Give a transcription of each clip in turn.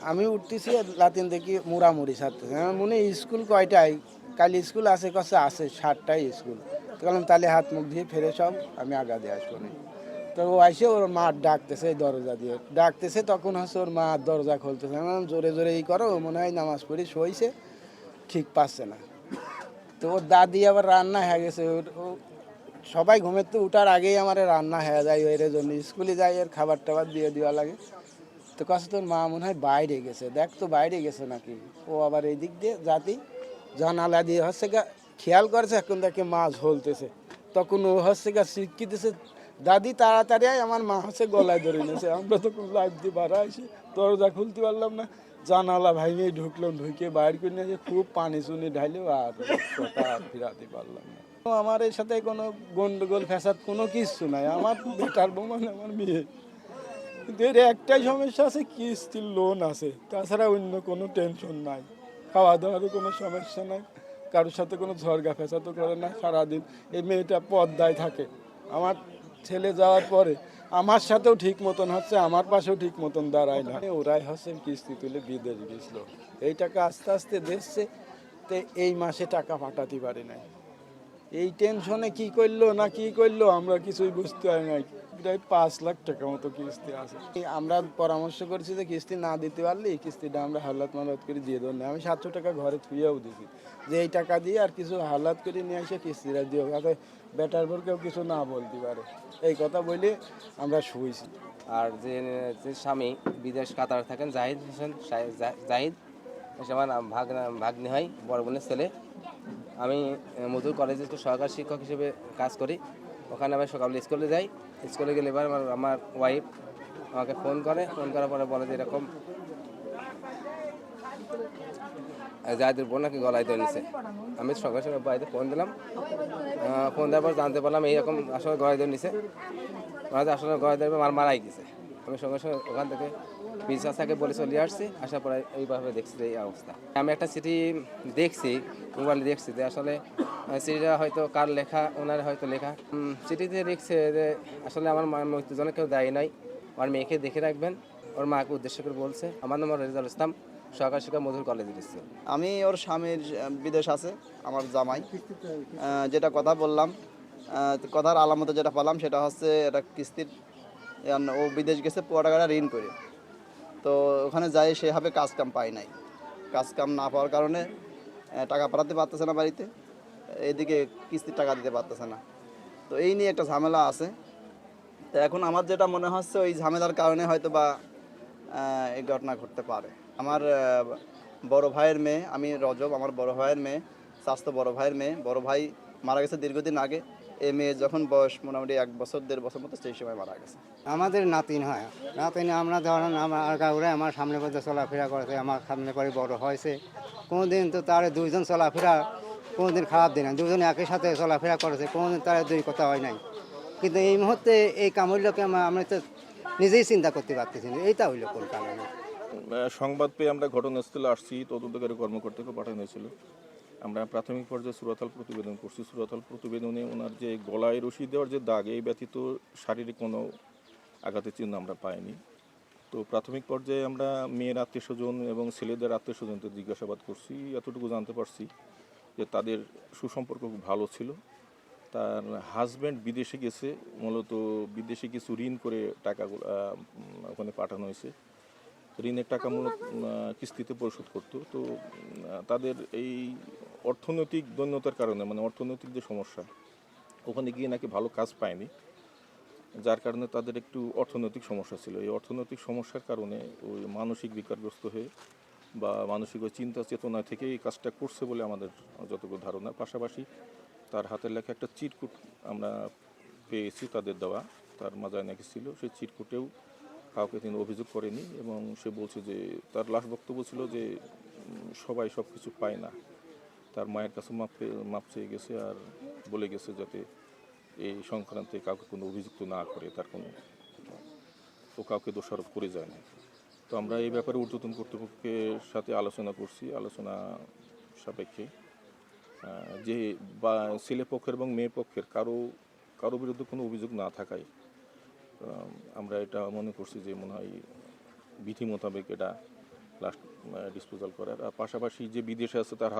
আমি উঠতেছি লাতিন দেখি মুড়ামুড়ি ছাড়তেছে আমার মনে হয় স্কুল কয়টায়, কাল স্কুল আছে কাছে আছে 7টায় স্কুল। তো বললাম তাহলে হাত মুখ দিয়ে ফেরে সব আমি আগা দিয়ে আসবো না। তো ও আইসে ওর মা ডাকতেছে এই দরজা দিয়ে ডাকতেছে, তখন হচ্ছে ওর মা দরজা খুলতেছে। আমি বললাম, জোরে জোরে ই করো, ও মনে হয় নামাজ পড়ি শোইছে, ঠিক পাচ্ছে না। তো ওর দাদি আবার রান্না হয়ে গেছে, ও সবাই ঘুমের তো উঠার আগেই আমার রান্না হয়ে যায়, এর জন্য স্কুলে যাই এর খাবার টাবার দিয়ে দেওয়া লাগে। তো কাছে তোর মা মনে হয় বাইরে গেছে, দেখ তো বাইরে গেছে নাকি। ও আবার এই দিক দিয়ে জাতি জানালা দিয়ে হচ্ছে গা খেয়াল করছে, এখন দেখে মা ঝলতেছে। তখন ও হচ্ছে গা শিক্ষিতেছে, দাদি তাড়াতাড়ি আয়, আমার মা হচ্ছে গলায় ধরে নিয়েছে। আমরা তখন লাইট দিয়ে বাড়া আসি, দরজা খুলতে পারলাম না, জানালা ভাঙিয়ে ঢুকলাম, ঢুকে বাইর করে নিয়ে খুব পানি চুনি ঢাইলেও আর কথা আর ফিরাতে পারলাম না। তো আমার এর সাথে কোনো গন্ডগোল ফ্যাসাদ কোনো কিছু নাই, আমার বেটার বউ মানে আমার মেয়ে। কিন্তু এর একটাই সমস্যা আছে, কিস্তির লোন আছে, তাছাড়া অন্য কোনো টেনশন নাই। খাওয়া দাওয়ারও কোনো সমস্যা নাই, কারোর সাথে কোনো ঝরগা ফেসাদও করে না। সারাদিন এই মেয়েটা পর্দায় থাকে। আমার ছেলে যাওয়ার পরে আমার সাথেও ঠিক মতন হচ্ছে, আমার পাশেও ঠিক মতন দাঁড়ায় না। ওরাই হচ্ছে কিস্তি তুলে বিদেশ গেছিল, এই টাকা আস্তে আস্তে দিচ্ছে। তো এই মাসে টাকা পাঠাতে পারি নাই, এই টেনশনে কি করলো না কি করলো আমরা কিছুই বুঝতে পারি নাই। প্রায় 5 লাখ টাকা মতো কিস্তি আছে। আমরা পরামর্শ করছি যে কিস্তি না দিতে পারলে এই কিস্তিটা আমরা হালাত মালাত করে দিয়ে দেবো না। আমি 700 টাকা ঘরে থুয়েও দিছি যে এই টাকা দিয়ে আর কিছু হালাত করে নিয়ে এসে কিস্তিটা দিও, যাতে বেটার ভোর কেউ কিছু না বলতে পারে। এই কথা বলে আমরা শুয়েছি। আর যে যে স্বামী বিদেশ কাতার থাকেন, জাহিদ হোসেন জাহিদ, সে আমার ভাগ্নি হয়, বড় বোনের ছেলে। আমি মধুর কলেজে সহকারী শিক্ষক হিসেবে কাজ করি। ওখানে আমি সকালে স্কুলে যাই। স্কুলে গেলে এবার আমার ওয়াইফ আমাকে ফোন করার পরে বলে যে এরকম জাহিদের বোন নাকি গলায় ধরে নিছে। আমি সঙ্গে সঙ্গে বাড়িতে ফোন দিলাম। ফোন দেওয়ার পর জানতে পারলাম এইরকম আসলে গলায় ধরে নিছে, আসলে গলায় ধরে মারাই গেছে। আমি সঙ্গে সঙ্গে ওখান থেকে বিচারকে বলে চলে আসছি। আসার পরে এইভাবে দেখছি যে এই অবস্থা। আমি একটা চিঠি দেখছি, মোবাইলে দেখছি যে আসলে চিঠিটা হয়তো কার লেখা, ওনার হয়তো লেখা। চিঠিতে লিখছে যে আসলে আমার মৃত্যুর জন্য কেউ দায়ী নাই, আমার মেয়েকে দেখে রাখবেন। ওর মাকে উদ্দেশ্য করে বলছে। আমার নাম রেজাল ইসলাম, সহকারী শিক্ষক মধুর কলেজে দিচ্ছে। আমি ওর স্বামীর বিদেশ আছে, আমার জামাই। যেটা কথা বললাম, কথার আলামতে যেটা পেলাম সেটা হচ্ছে এটা কিস্তির। ও বিদেশ গেছে পুরো টাকাটা ঋণ করে। তো ওখানে যাই সেভাবে কাজ কাম পায় নাই। কাজ কাম না পাওয়ার কারণে টাকা পাঠাতে পারতেছে না বাড়িতে, এদিকে কিস্তির টাকা দিতে পারতেছে না। তো এই নিয়ে একটা ঝামেলা আছে। তো এখন আমার যেটা মনে হচ্ছে ওই ঝামেলার কারণে হয়তো বা এই ঘটনা ঘটতে পারে। আমার বড় ভাইয়ের মেয়ে, আমি রজব, আমার বড় ভাইয়ের মেয়ে, স্বাস্থ্য বড় ভাইয়ের মেয়ে। বড় ভাই মারা গেছে দীর্ঘদিন আগে। এই মেয়ে যখন বয়স মোটামুটি 1 বছর 1.5 বছর মতো, সেই সময় মারা গেছে। আমাদের নাতিন হয়, নাতিন আমরা ধরেন আমার কাউরে আমার সামনে পথে চলাফেরা করেছে, আমার সামনে পরে বড় হয়েছে। কোনোদিন তো তার দুইজন চলাফেরা কোনোদিন খারাপ দিন না, দুজনে একই সাথে চলাফেরা করেছে, কোনোদিন তার দুই কথা হয় নাই। কিন্তু এই মুহূর্তে এই কামড়লোকে আমি তো নিজেই চিন্তা করতে পারতেছি না, এইটা হইল কোন কারণে। সংবাদ পেয়ে আমরা ঘটনাস্থলে আসছি, তদন্তকারী কর্মকর্তাকে পাঠানো হয়েছিল। আমরা প্রাথমিক পর্যায়ে সুরতহাল প্রতিবেদন করছি। সুরতহাল প্রতিবেদনে ওনার যে গলায় রশি দেওয়ার যে দাগ, এই ব্যতীত শারীরিক কোনো আঘাতের চিহ্ন আমরা পাইনি। তো প্রাথমিক পর্যায়ে আমরা মেয়ের আত্মীয় স্বজন এবং ছেলেদের আত্মীয় স্বজনদের জিজ্ঞাসাবাদ করছি। এতটুকু জানতে পারছি যে তাদের সুসম্পর্ক খুব ভালো ছিল। তার হাজব্যান্ড বিদেশে গেছে, মূলত বিদেশে কিছু ঋণ করে টাকাগুলো ওখানে পাঠানো হয়েছে। ঋণের টাকা মূলত কিস্তিতে পরিশোধ করতো। তো তাদের এই অর্থনৈতিক দৈন্যতার কারণে, মানে অর্থনৈতিক যে সমস্যা, ওখানে গিয়ে নাকি ভালো কাজ পায়নি, যার কারণে তাদের একটু অর্থনৈতিক সমস্যা ছিল। এই অর্থনৈতিক সমস্যার কারণে ওই মানসিক বিকারগ্রস্ত হয়ে বা মানসিক ওই চিন্তা চেতনা থেকে এই কাজটা করছে বলে আমাদের যতটুকু ধারণা। পাশাপাশি তার হাতের লেখা একটা চিরকুট আমরা পেয়েছি তাদের দেওয়া, তার মাজায় নাকি ছিল। সেই চিরকুটেও কাউকে তিনি অভিযোগ করেনি এবং সে বলছে যে তার লাস্ট বক্তব্য ছিল যে সবাই সব কিছু পায় না। তার মায়ের কাছে মাপ চেয়ে গেছে আর বলে গেছে যাতে এই সংক্রান্তে কাউকে কোনো অভিযুক্ত না করে, তার কোনো ও কাউকে দোষারোপ করে যায় না। তো আমরা এই ব্যাপারে ঊর্ধ্বতন কর্তৃপক্ষের সাথে আলোচনা করছি। আলোচনা সাপেক্ষে যে বা ছেলে পক্ষের এবং মেয়ে পক্ষের কারো বিরুদ্ধে কোনো অভিযোগ না থাকায় আমরা এটা মনে করছি যে মনে হয় বিধি মোতাবেক এটা লাস্ট ডিসপোজাল করার। আর পাশাপাশি যে বিদেশে আছে তার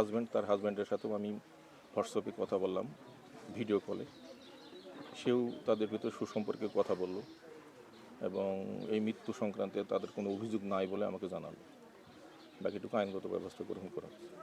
হাজব্যান্ডের সাথেও আমি হোয়াটসঅ্যাপে কথা বললাম, ভিডিও কলে। সেও তাদের ভিতরে সুসম্পর্কে কথা বলল এবং এই মৃত্যু সংক্রান্তে তাদের কোনো অভিযোগ নাই বলে আমাকে জানালো। বাকিটুকু আইনগত ব্যবস্থা গ্রহণ করা হচ্ছে।